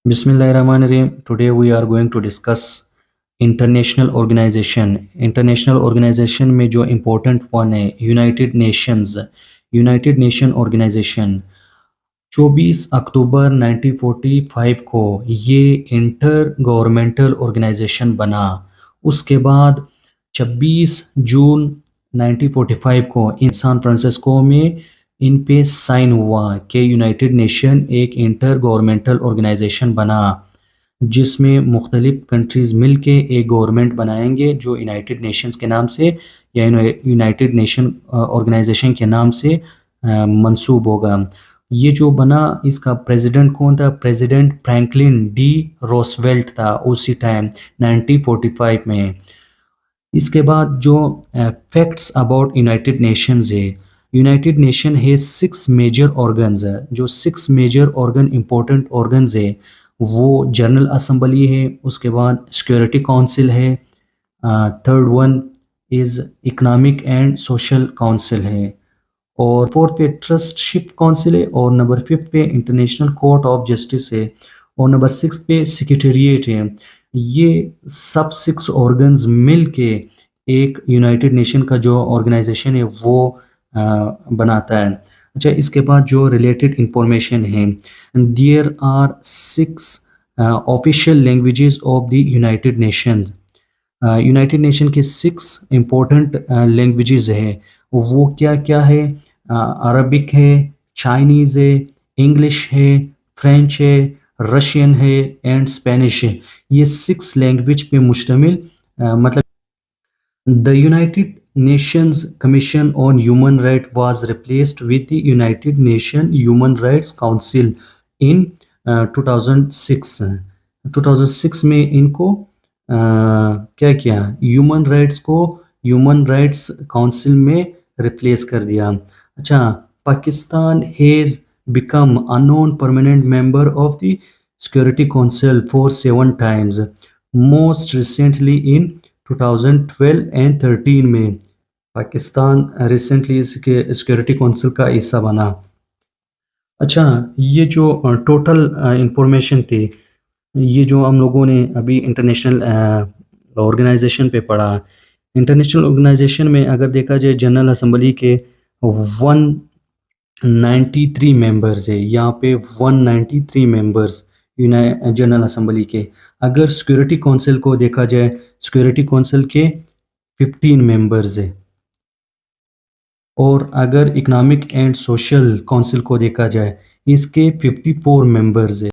Bismillahirrahmanirrahim. Today we are going to discuss international organisation. International organisation में जो important one है united nation organisation. 24 अक्टूबर 1945 को ये इंटर गवर्नमेंटल ऑर्गेनाइजेशन बना। उसके बाद 26 जून 1945 को इन सैन फ्रांसिस्को में इन पे साइन हुआ कि यूनाइटेड नेशन एक इंटर गवर्नमेंटल ऑर्गेनाइजेशन बना, जिसमें मुख्तलिफ कंट्रीज़ मिल के एक गवर्नमेंट बनाएंगे जो यूनाइटेड नेशंस के नाम से या यूनाइटेड नेशन ऑर्गेनाइजेशन के नाम से मंसूब होगा। ये जो बना, इसका प्रेसिडेंट कौन था? प्रेसिडेंट फ्रैंकलिन डी रोosevelt था उसी टाइम 1945 में। इसके बाद जो फैक्ट्स अबाउट यूनाइटेड नेशंस है, यूनाइटेड नेशन है 6 मेजर ऑर्गन्स है। जो 6 मेजर ऑर्गन इंपॉर्टेंट ऑर्गन्स है वो जनरल असम्बली है, उसके बाद सिक्योरिटी काउंसिल है, third one is economic and social council है, और फोर्थ पे ट्रस्टशिप काउंसिल है, और नंबर 5 पे इंटरनेशनल कोर्ट ऑफ जस्टिस है, और नंबर 6 पे सेक्रेटेरिएट है। ये सब 6 ऑर्गन्स मिल के एक यूनाइटेड नेशन का जो ऑर्गेनाइजेशन है वो बनाता है। अच्छा, इसके बाद जो रिलेटेड इंफॉर्मेशन है, there are 6 official languages of the United nation. United nation के 6 इम्पोर्टेंट लैंग्वेजेस है। वो क्या क्या है? अरबिक है, चाइनीज़ है, इंग्लिश है, फ्रेंच है, रशियन है एंड स्पेनिश है। ये 6 लैंग्वेज पे मुश्तमिल मतलब the United Nations commission on human right was replaced with the United Nation human rights council in 2006। 2006 में इनको क्या किया? ह्यूमन राइट्स को ह्यूमन राइट्स काउंसिल में रिप्लेस कर दिया। अच्छा, Pakistan has become a non permanent member of the security council for 7 times, most recently in 2012 and 13 में पाकिस्तान रिसेंटली इसके सिक्योरिटी काउंसिल का हिस्सा बना। अच्छा, ये जो टोटल इंफॉर्मेशन थी, ये जो हम लोगों ने अभी इंटरनेशनल ऑर्गेनाइजेशन पे पढ़ा। इंटरनेशनल ऑर्गेनाइजेशन में अगर देखा जाए जनरल असम्बली के 193 मेंबर्स है। यहाँ पे 193 मेंबर्स जनरल असम्बली के। अगर सिक्योरिटी काउंसिल को देखा जाए, सिक्योरिटी काउंसिल के 15 मेंबर्स है, और अगर इकोनॉमिक एंड सोशल काउंसिल को देखा जाए इसके 54 मेंबर्स है।